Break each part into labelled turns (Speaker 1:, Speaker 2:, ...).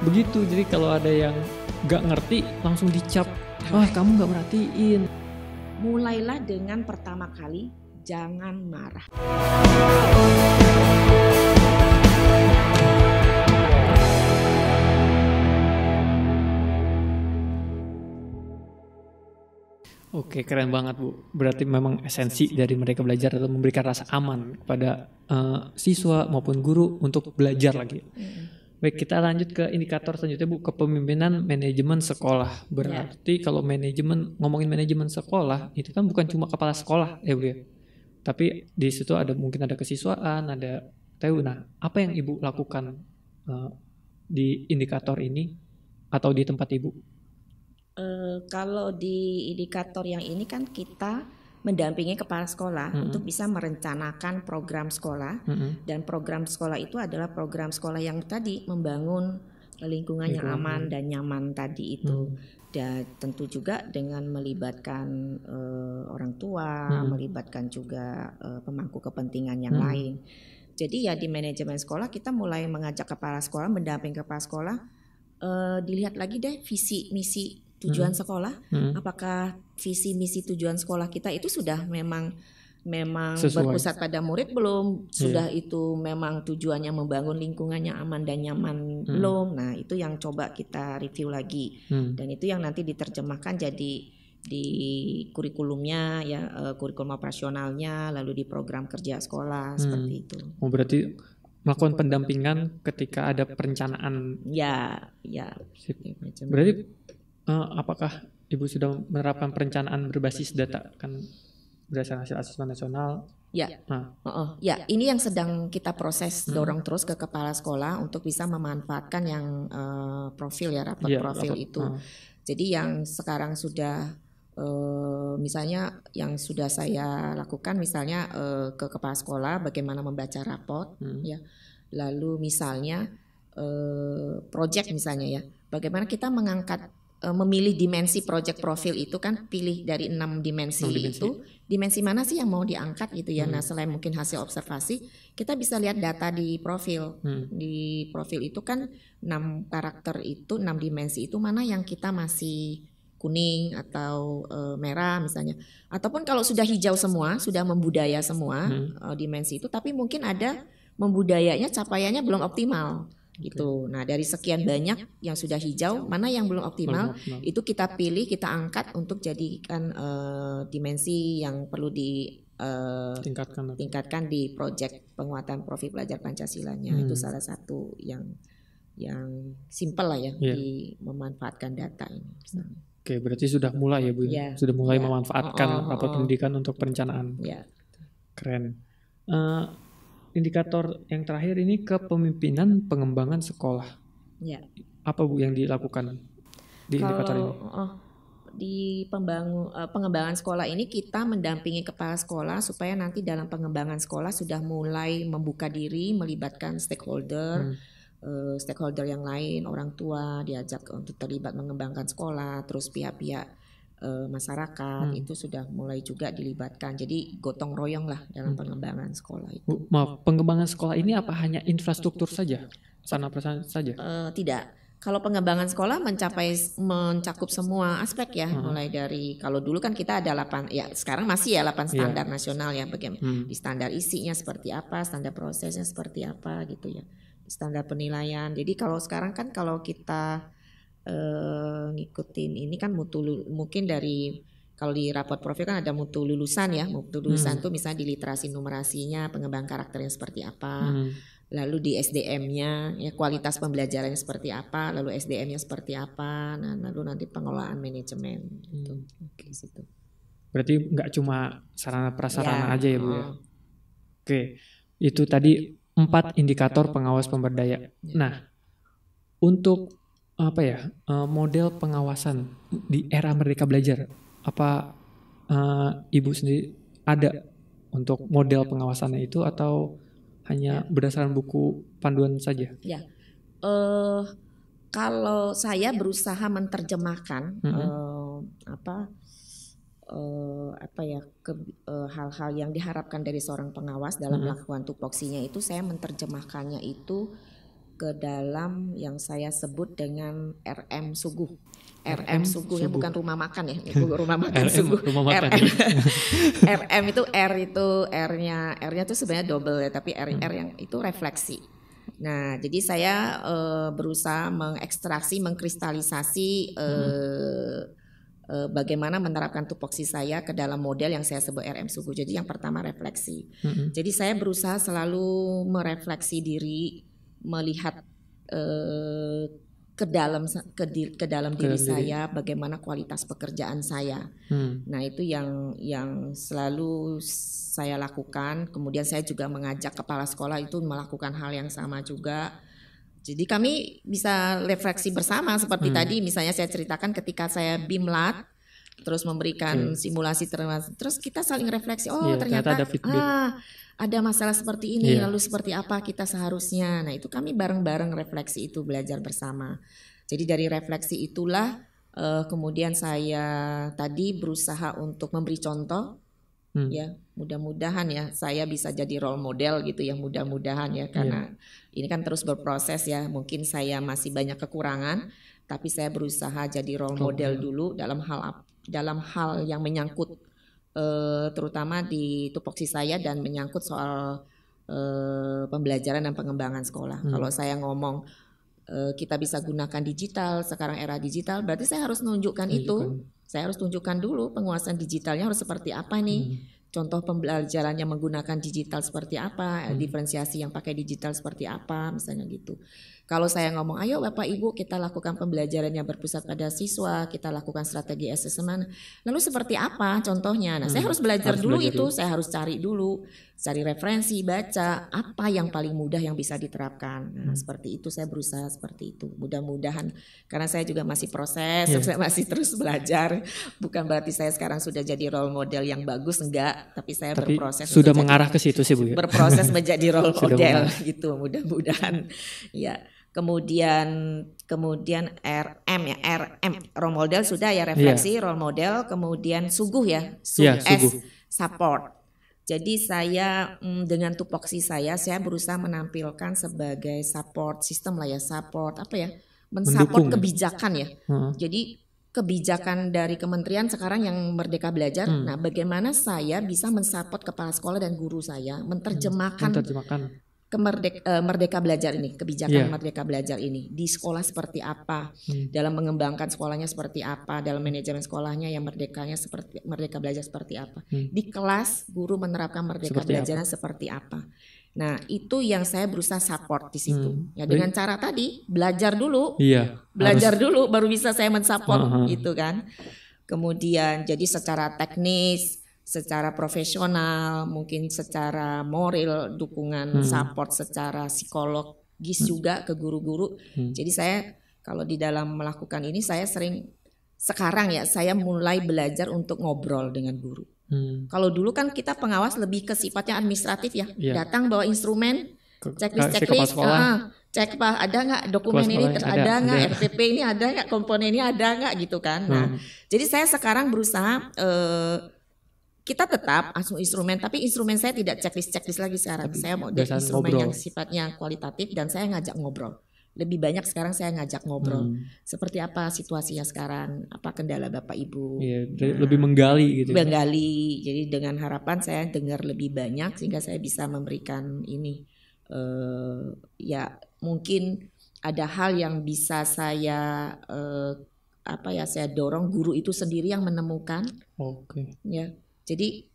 Speaker 1: begitu. Jadi kalau ada yang gak ngerti langsung dicap, wah kamu gak merhatiin.
Speaker 2: Mulailah dengan pertama kali jangan marah.
Speaker 1: Oke, keren banget Bu. Berarti memang esensi dari mereka belajar adalah memberikan rasa aman kepada siswa maupun guru untuk belajar lagi. Baik, kita lanjut ke indikator selanjutnya Bu, kepemimpinan manajemen sekolah. Berarti kalau ngomongin manajemen sekolah, itu kan bukan cuma kepala sekolah ya Bu ya. Tapi di situ mungkin ada kesiswaan, ada TU. Nah, apa yang Ibu lakukan di indikator ini atau di tempat Ibu?
Speaker 2: Kalau di indikator yang ini kan kita mendampingi kepala sekolah untuk bisa merencanakan program sekolah, dan program sekolah itu adalah program sekolah yang tadi membangun lingkungan yang aman dan nyaman tadi itu. Dan tentu juga dengan melibatkan orang tua, melibatkan juga pemangku kepentingan yang lain. Jadi ya di manajemen sekolah kita mulai mengajak kepala sekolah, mendampingi kepala sekolah, dilihat lagi deh visi misi tujuan sekolah, apakah visi misi tujuan sekolah kita itu sudah memang berpusat pada murid belum, sudah itu memang tujuannya membangun lingkungan yang aman dan nyaman belum. Nah itu yang coba kita review lagi, dan itu yang nanti diterjemahkan jadi di kurikulumnya ya, kurikulum operasionalnya, lalu di program kerja sekolah seperti itu.
Speaker 1: Oh berarti melakukan pendampingan ketika ada perencanaan.
Speaker 2: Ya.
Speaker 1: Berarti apakah Ibu sudah menerapkan perencanaan berbasis data kan berdasarkan hasil asesmen nasional?
Speaker 2: Ya, ya ini yang sedang kita proses, dorong terus ke kepala sekolah untuk bisa memanfaatkan yang profil ya, rapor profil itu. Jadi yang sekarang sudah misalnya yang sudah saya lakukan misalnya ke kepala sekolah bagaimana membaca raport ya, lalu misalnya project misalnya ya, bagaimana kita mengangkat memilih dimensi project profil itu kan, pilih dari 6 dimensi itu, dimensi mana sih yang mau diangkat gitu ya. Nah selain mungkin hasil observasi, kita bisa lihat data di profil. Di profil itu kan 6 karakter itu, 6 dimensi itu mana yang kita masih kuning atau merah misalnya. Ataupun kalau sudah hijau semua, sudah membudaya semua dimensi itu, tapi mungkin ada membudayanya capaiannya belum optimal. Gitu. Nah dari sekian banyak yang sudah hijau, mana yang belum optimal, itu kita pilih, kita angkat untuk jadikan dimensi yang perlu tingkatkan di proyek penguatan profil pelajar Pancasilanya. Itu salah satu yang simpel lah ya, di memanfaatkan data ini.
Speaker 1: Oke, berarti sudah mulai ya Bu, sudah mulai memanfaatkan rapor pendidikan untuk perencanaan. Keren. Indikator yang terakhir ini kepemimpinan pengembangan sekolah. Apa Bu yang dilakukan di indikator ini?
Speaker 2: Di pengembangan sekolah ini kita mendampingi kepala sekolah supaya nanti dalam pengembangan sekolah sudah mulai membuka diri, melibatkan stakeholder yang lain, orang tua diajak untuk terlibat mengembangkan sekolah, terus pihak-pihak masyarakat itu sudah mulai juga dilibatkan. Jadi gotong royong lah dalam pengembangan sekolah itu.
Speaker 1: Maaf, pengembangan sekolah ini apa hanya infrastruktur saja? Sarana prasarana saja?
Speaker 2: Tidak. Kalau pengembangan sekolah mencakup semua aspek ya, mulai dari kalau dulu kan kita ada 8 ya, sekarang masih ya 8 standar nasional ya, bagaimana di standar isinya seperti apa, standar prosesnya seperti apa gitu ya. Standar penilaian. Jadi kalau sekarang kan kalau kita ngikutin ini kan mungkin dari kalau di raport profil kan ada mutu lulusan ya, mutu lulusan tuh misalnya di literasi numerasinya, pengembangan karakternya seperti apa, lalu di SDM-nya ya kualitas pembelajarannya seperti apa, lalu SDM-nya seperti apa, nah lalu nanti pengelolaan manajemen gitu. Gitu.
Speaker 1: Berarti nggak cuma sarana prasarana aja ya Bu ya. Oke, itu tadi 4 indikator pengawas pemberdaya. Nah, untuk model pengawasan di era Merdeka Belajar, apa Ibu sendiri ada untuk model pengawasannya itu atau hanya berdasarkan buku panduan saja?
Speaker 2: Ya, kalau saya berusaha menerjemahkan hal-hal yang diharapkan dari seorang pengawas dalam melakukan tupoksinya itu, saya menerjemahkannya itu ke dalam yang saya sebut dengan RM Suguh. RM Suguh yang bukan rumah makan ya, rumah makan Suguh.
Speaker 1: Rumah makan.
Speaker 2: RM itu R-nya itu sebenarnya double ya, tapi R yang itu refleksi. Nah, jadi saya berusaha mengekstraksi, mengkristalisasi bagaimana menerapkan tupoksi saya ke dalam model yang saya sebut RM Suguh. Jadi yang pertama refleksi. Jadi saya berusaha selalu merefleksi diri, melihat ke dalam diri saya, bagaimana kualitas pekerjaan saya. Nah, itu yang selalu saya lakukan. Kemudian saya juga mengajak kepala sekolah itu melakukan hal yang sama juga. Jadi kami bisa refleksi bersama seperti tadi, misalnya saya ceritakan ketika saya BIMLAT terus memberikan simulasi terus kita saling refleksi, ternyata ada masalah seperti ini, lalu seperti apa kita seharusnya. Nah, itu kami bareng-bareng refleksi itu, belajar bersama. Jadi dari refleksi itulah kemudian saya tadi berusaha untuk memberi contoh. Ya, mudah-mudahan ya saya bisa jadi role model gitu ya, mudah-mudahan ya, karena ini kan terus berproses ya, mungkin saya masih banyak kekurangan, tapi saya berusaha jadi role model dulu dalam hal yang menyangkut terutama di tupoksi saya dan menyangkut soal pembelajaran dan pengembangan sekolah. Kalau saya ngomong kita bisa gunakan digital, sekarang era digital, berarti saya harus menunjukkan itu. Saya harus tunjukkan dulu penguasaan digitalnya harus seperti apa nih. Contoh pembelajarannya menggunakan digital seperti apa, diferensiasi yang pakai digital seperti apa, misalnya gitu. Kalau saya ngomong, ayo Bapak Ibu kita lakukan pembelajaran yang berpusat pada siswa, kita lakukan strategi assessment, lalu seperti apa contohnya? Nah, saya harus belajar dulu itu, saya harus cari referensi, baca apa yang paling mudah yang bisa diterapkan. Nah, seperti itu saya berusaha seperti itu. Mudah-mudahan, karena saya juga masih proses, saya masih terus belajar. Bukan berarti saya sekarang sudah jadi role model yang bagus, enggak, tapi saya berproses.
Speaker 1: Sudah mengarah ke situ sih Bu.
Speaker 2: Berproses menjadi role model gitu, mudah-mudahan. Ya. Kemudian RM role model sudah ya, refleksi, role model, kemudian Suguh ya, Suguh. Support. Jadi saya dengan tupoksi saya berusaha menampilkan sebagai support system lah ya, support apa ya, mensupport kebijakan ya. Jadi kebijakan dari kementerian sekarang yang Merdeka Belajar. Nah, bagaimana saya bisa mensupport kepala sekolah dan guru saya menerjemahkan Merdeka Belajar ini, kebijakan Merdeka Belajar ini di sekolah seperti apa, dalam mengembangkan sekolahnya seperti apa, dalam manajemen sekolahnya yang Merdeka Belajar seperti apa, di kelas guru menerapkan Merdeka Belajarnya seperti apa. Nah, itu yang saya berusaha support di situ. Ya, dengan cara tadi belajar dulu, dulu baru bisa saya mensupport gitu kan. Kemudian jadi secara teknis, secara profesional, mungkin secara moral, dukungan support secara psikologis juga ke guru-guru. Jadi saya kalau di dalam melakukan ini saya sekarang saya mulai belajar untuk ngobrol dengan guru. Kalau dulu kan kita pengawas lebih ke sifatnya administratif ya, datang bawa instrumen, checklist, cek Pak ada nggak dokumen ini ada nggak, RPP ini ada nggak, komponen ini ada nggak gitu kan. Nah, jadi saya sekarang berusaha kita tetap instrumen, tapi instrumen saya tidak checklist lagi sekarang. Saya mau instrumen yang sifatnya kualitatif dan saya ngajak ngobrol. Lebih banyak sekarang saya ngajak ngobrol. Seperti apa situasinya sekarang, apa kendala Bapak Ibu.
Speaker 1: Lebih menggali gitu.
Speaker 2: Menggali, jadi dengan harapan saya dengar lebih banyak sehingga saya bisa memberikan ini. Mungkin ada hal yang bisa saya saya dorong guru itu sendiri yang menemukan. Ya. Jadi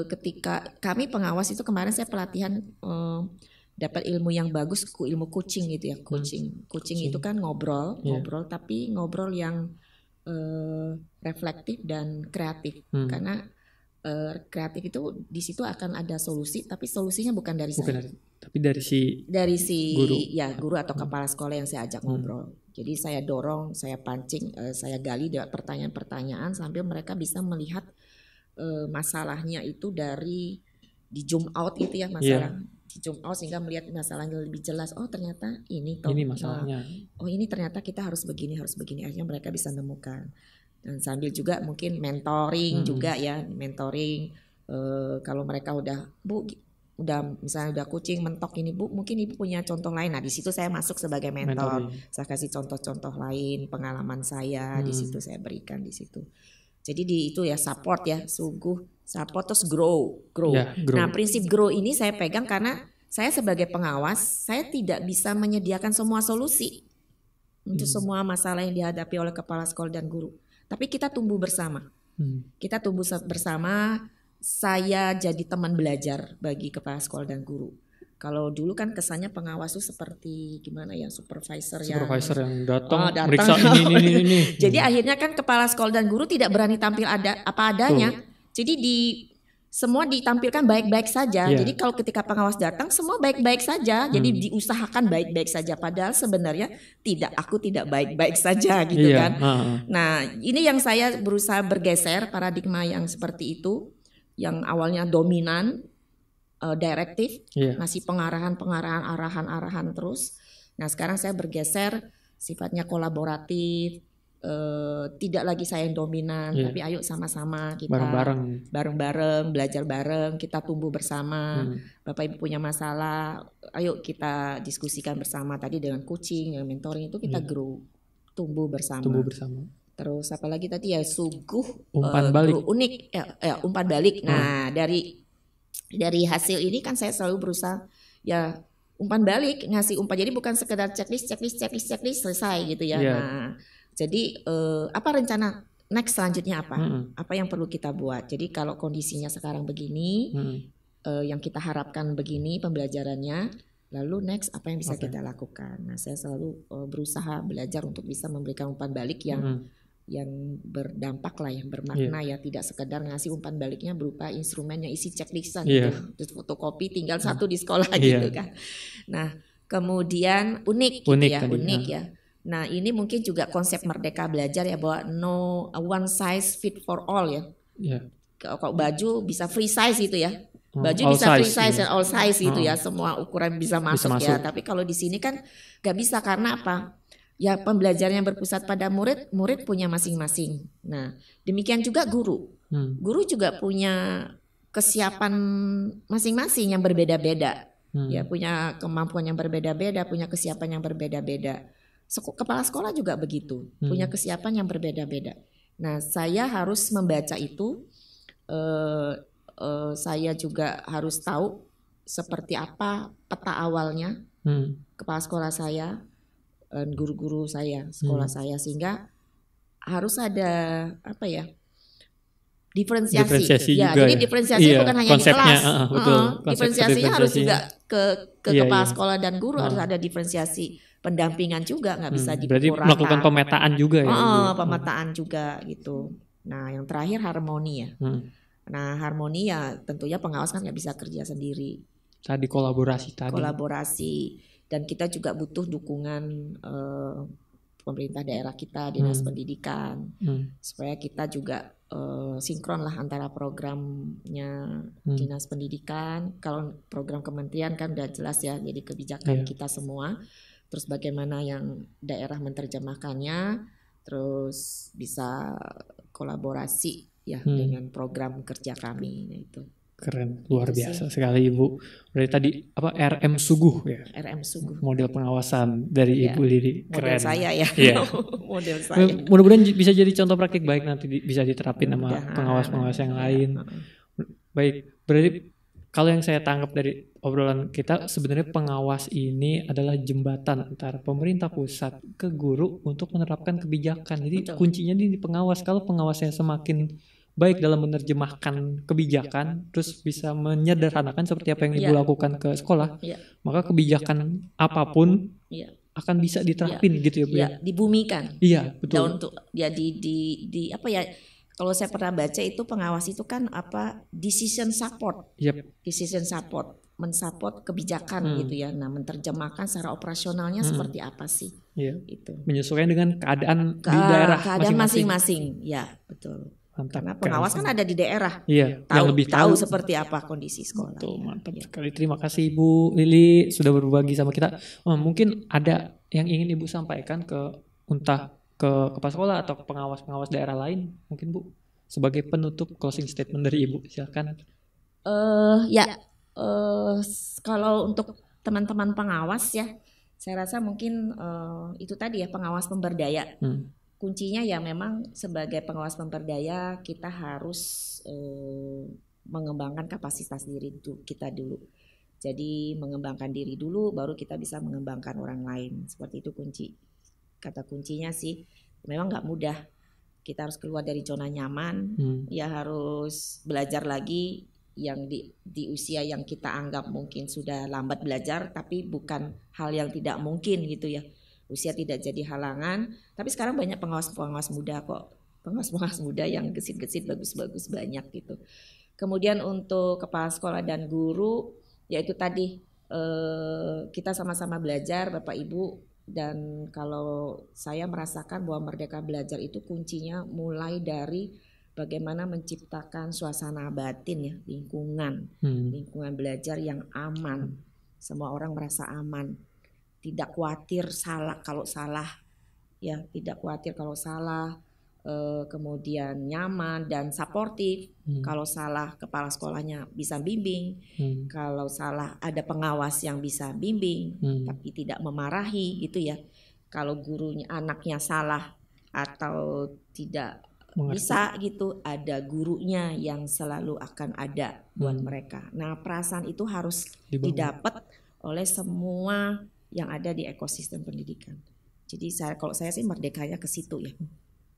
Speaker 2: ketika kami pengawas itu kemarin saya pelatihan dapat ilmu yang bagus, ilmu coaching gitu ya, coaching itu kan ngobrol tapi ngobrol yang reflektif dan kreatif. Karena kreatif itu di situ akan ada solusi, tapi solusinya bukan dari saya,
Speaker 1: tapi dari si
Speaker 2: guru atau kepala sekolah yang saya ajak ngobrol. Jadi saya dorong, saya pancing, saya gali dengan pertanyaan-pertanyaan sampai mereka bisa melihat masalahnya itu di zoom out gitu ya, masalah di zoom out sehingga melihat masalahnya lebih jelas. Oh ternyata ini
Speaker 1: masalahnya.
Speaker 2: Oh ini ternyata kita harus begini. Akhirnya mereka bisa menemukan. Dan sambil juga mungkin mentoring juga ya, mentoring kalau mereka udah Bu misalnya udah kucing mentok ini Bu, mungkin Ibu punya contoh lain. Nah di situ saya masuk sebagai mentor. Saya kasih contoh-contoh lain, pengalaman saya di situ saya berikan di situ. Jadi itu ya support ya, sungguh support terus grow. Nah prinsip grow ini saya pegang karena saya sebagai pengawas, saya tidak bisa menyediakan semua solusi untuk semua masalah yang dihadapi oleh kepala sekolah dan guru. Tapi kita tumbuh bersama. Kita tumbuh bersama. Saya jadi teman belajar bagi kepala sekolah dan guru. Kalau dulu kan kesannya pengawas itu seperti gimana ya, supervisor
Speaker 1: yang datang meriksa ini.
Speaker 2: Jadi akhirnya kan kepala sekolah dan guru tidak berani tampil apa adanya. Jadi semua ditampilkan baik-baik saja. Jadi kalau ketika pengawas datang semua baik-baik saja. Jadi diusahakan baik-baik saja. Padahal sebenarnya aku tidak baik-baik saja gitu kan. Nah ini yang saya berusaha bergeser paradigma yang seperti itu. Yang awalnya dominan, direktif, ngasih arahan terus. Nah sekarang saya bergeser sifatnya kolaboratif, tidak lagi saya yang dominan, tapi ayo sama-sama kita bareng-bareng, belajar bareng, kita tumbuh bersama. Bapak Ibu punya masalah, ayo kita diskusikan bersama. Tadi dengan coaching, dengan mentoring itu kita grow, tumbuh bersama. Terus apalagi tadi ya
Speaker 1: umpan balik.
Speaker 2: Unik umpan balik. Nah dari hasil ini kan saya selalu berusaha ya umpan balik, ngasih umpan. Jadi bukan sekedar checklist selesai gitu ya. Nah jadi apa rencana next selanjutnya apa? Apa yang perlu kita buat? Jadi kalau kondisinya sekarang begini, yang kita harapkan begini pembelajarannya. Lalu next apa yang bisa kita lakukan? Nah saya selalu berusaha belajar untuk bisa memberikan umpan balik yang berdampak lah, yang bermakna ya, tidak sekedar ngasih umpan baliknya berupa instrumen yang isi checklistan gitu, terus fotokopi tinggal satu di sekolah gitu kan. Nah kemudian unik ya. Nah ini mungkin juga konsep merdeka belajar ya, bahwa no one size fit for all ya. Kalau baju bisa free size gitu ya. Baju bisa free size dan all size gitu ya, semua ukuran bisa masuk ya. Tapi kalau di sini kan nggak bisa, karena apa? Ya pembelajaran yang berpusat pada murid punya masing-masing. Nah demikian juga guru. Guru juga punya kesiapan masing-masing yang berbeda-beda. Ya punya kemampuan yang berbeda-beda, punya kesiapan yang berbeda-beda. Kepala sekolah juga begitu, punya kesiapan yang berbeda-beda. Nah saya harus membaca itu. Saya juga harus tahu seperti apa peta awalnya kepala sekolah saya, guru-guru saya, sekolah saya, sehingga harus ada apa ya, diferensiasi ya. Jadi diferensiasi bukan hanya konsepnya, di kelas, diferensiasinya harus juga ke kepala sekolah dan guru, harus ada diferensiasi pendampingan juga, nggak bisa dipukul rata.
Speaker 1: Berarti melakukan pemetaan juga ya.
Speaker 2: Pemetaan juga gitu. Nah yang terakhir harmoni ya. Nah harmoni ya tentunya pengawas kan nggak bisa kerja sendiri.
Speaker 1: Tadi kolaborasi. Dan kita juga butuh dukungan pemerintah daerah kita, dinas pendidikan, supaya kita juga sinkron lah antara programnya dinas pendidikan. Kalau program kementerian kan udah jelas ya, jadi kebijakan kita semua. Terus bagaimana yang daerah menerjemahkannya, terus bisa kolaborasi ya dengan program kerja kami. Nah, itu keren, luar biasa sekali Ibu. Berarti tadi apa, RM Suguh ya?
Speaker 2: RM Suguh.
Speaker 1: Model pengawasan dari Ibu Lili. Keren.
Speaker 2: Model saya ya. Model saya.
Speaker 1: Mudah-mudahan bisa jadi contoh praktik baik, nanti bisa diterapin sama pengawas-pengawas yang lain. Baik, berarti kalau yang saya tangkap dari obrolan kita, sebenarnya pengawas ini adalah jembatan antara pemerintah pusat ke guru untuk menerapkan kebijakan. Jadi kuncinya di pengawas. Kalau pengawasnya semakin baik dalam menerjemahkan kebijakan, terus bisa menyederhanakan seperti apa yang Ibu lakukan ke sekolah, maka kebijakan apapun akan bisa diterapin gitu ya Bu.
Speaker 2: Dibumikan.
Speaker 1: Iya, betul.
Speaker 2: Untuk ya di apa ya? Kalau saya pernah baca itu pengawas itu kan apa, decision support, decision support, mensupport kebijakan gitu ya. Nah menerjemahkan secara operasionalnya seperti apa sih? Itu.
Speaker 1: Menyesuaikan dengan keadaan di daerah
Speaker 2: masing-masing. Ya betul. Mantap. Karena pengawas kan ada di daerah,
Speaker 1: yang lebih
Speaker 2: tahu seperti apa kondisi sekolah.
Speaker 1: Betul, mantap sekali. Terima kasih Ibu Lili sudah berbagi sama kita. Mungkin ada yang ingin Ibu sampaikan ke kepala sekolah atau pengawas-pengawas daerah lain, mungkin Bu, sebagai penutup closing statement dari Ibu, silakan.
Speaker 2: Kalau untuk teman-teman pengawas ya, saya rasa mungkin itu tadi ya, pengawas pemberdaya. Kuncinya ya memang sebagai pengawas pemberdaya kita harus mengembangkan kapasitas diri kita dulu. Jadi mengembangkan diri dulu, baru kita bisa mengembangkan orang lain. Seperti itu kunci. Kata kuncinya sih, memang nggak mudah. Kita harus keluar dari zona nyaman, ya harus belajar lagi yang di usia yang kita anggap mungkin sudah lambat belajar, tapi bukan hal yang tidak mungkin gitu ya. Usia tidak jadi halangan, tapi sekarang banyak pengawas-pengawas muda kok. Pengawas-pengawas muda yang gesit-gesit bagus-bagus banyak gitu. Kemudian untuk kepala sekolah dan guru, yaitu tadi kita sama-sama belajar Bapak Ibu. Dan kalau saya merasakan bahwa Merdeka Belajar itu kuncinya mulai dari bagaimana menciptakan suasana batin ya, lingkungan belajar yang aman. Semua orang merasa aman, tidak khawatir kalau salah, ya tidak khawatir kalau salah. Kemudian nyaman dan suportif. Kalau salah kepala sekolahnya bisa bimbing, kalau salah ada pengawas yang bisa bimbing, tapi tidak memarahi gitu ya. Kalau gurunya anaknya salah atau tidak bisa gitu, ada gurunya yang selalu akan ada buat mereka. Nah, perasaan itu harus didapat oleh semua yang ada di ekosistem pendidikan. Jadi kalau saya sih merdekanya ke situ ya.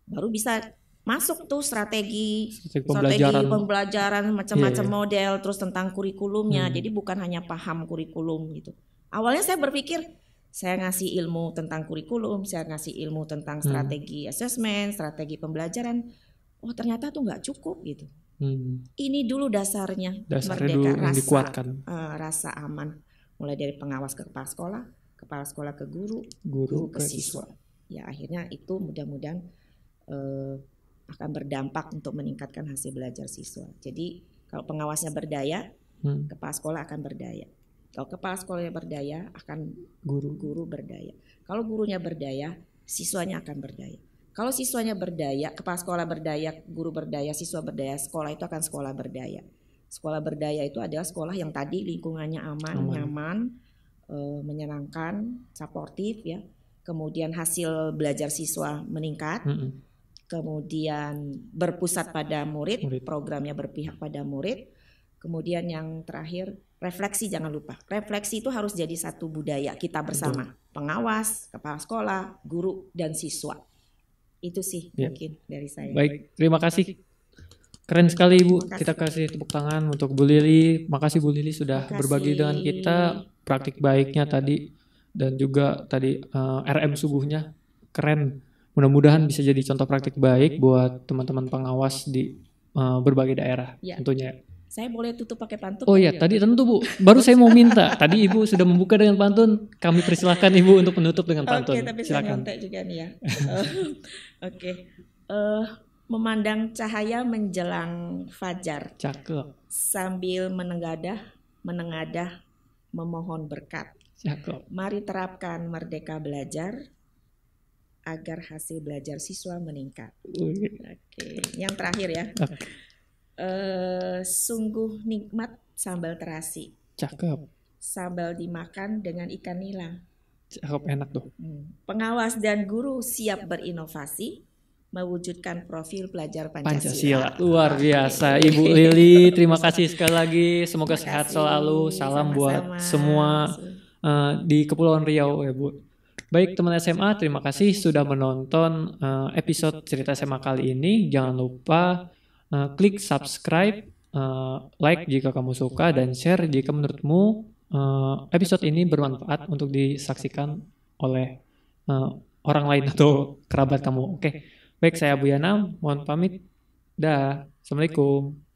Speaker 2: Baru bisa masuk tuh strategi pembelajaran macam-macam model, terus tentang kurikulumnya. Jadi bukan hanya paham kurikulum gitu. Awalnya saya berpikir saya ngasih ilmu tentang kurikulum, saya ngasih ilmu tentang strategi asesmen, strategi pembelajaran. Oh ternyata tuh nggak cukup gitu. Ini dulu dasarnya merdeka, rasa aman. Mulai dari pengawas ke kepala sekolah ke guru ke siswa. Ya akhirnya itu mudah-mudahan akan berdampak untuk meningkatkan hasil belajar siswa. Jadi kalau pengawasnya berdaya, kepala sekolah akan berdaya. Kalau kepala sekolahnya berdaya, akan guru berdaya. Kalau gurunya berdaya, siswanya akan berdaya. Kalau siswanya berdaya, kepala sekolah berdaya, guru berdaya, siswa berdaya, sekolah itu akan sekolah berdaya. Sekolah berdaya itu adalah sekolah yang tadi lingkungannya aman. Nyaman, menyenangkan, suportif ya. Kemudian hasil belajar siswa meningkat. Kemudian berpusat pada murid, programnya berpihak pada murid. Kemudian yang terakhir, refleksi jangan lupa. Refleksi itu harus jadi satu budaya kita bersama. Pengawas, kepala sekolah, guru, dan siswa. Itu sih mungkin dari saya.
Speaker 1: Baik, terima kasih. Keren sekali Ibu. Kita kasih tepuk tangan untuk Bu Lili. Makasih Bu Lili sudah berbagi dengan kita praktik baiknya tadi. Dan juga tadi RM subuhnya keren. Mudah-mudahan bisa jadi contoh praktik baik buat teman-teman pengawas di berbagai daerah tentunya.
Speaker 2: Saya boleh tutup pakai pantun?
Speaker 1: Oh iya, tadi tentu Bu. Baru saya mau minta. Tadi Ibu sudah membuka dengan pantun. Kami persilahkan Ibu untuk menutup dengan pantun.
Speaker 2: Oke, tapi silakan. Saya nyontek juga nih ya. Oke. Memandang cahaya menjelang fajar.
Speaker 1: Cakep.
Speaker 2: Sambil menengadah, memohon berkat.
Speaker 1: Cakep.
Speaker 2: Mari terapkan Merdeka Belajar agar hasil belajar siswa meningkat. Oke. Yang terakhir ya. Sungguh nikmat sambal terasi.
Speaker 1: Cakep.
Speaker 2: Sambal dimakan dengan ikan nila.
Speaker 1: Cakep, enak tuh.
Speaker 2: Pengawas dan guru siap berinovasi mewujudkan profil pelajar Pancasila.
Speaker 1: Luar biasa Ibu Lili. Terima kasih sekali lagi. Semoga sehat selalu. Salam buat semua di Kepulauan Riau ya Bu. Baik teman SMA, terima kasih sudah menonton episode cerita SMA kali ini. Jangan lupa klik subscribe, like jika kamu suka, dan share jika menurutmu episode ini bermanfaat untuk disaksikan oleh orang lain atau kerabat kamu. Oke, baik saya Bu Yana, mohon pamit. Dah, Assalamualaikum.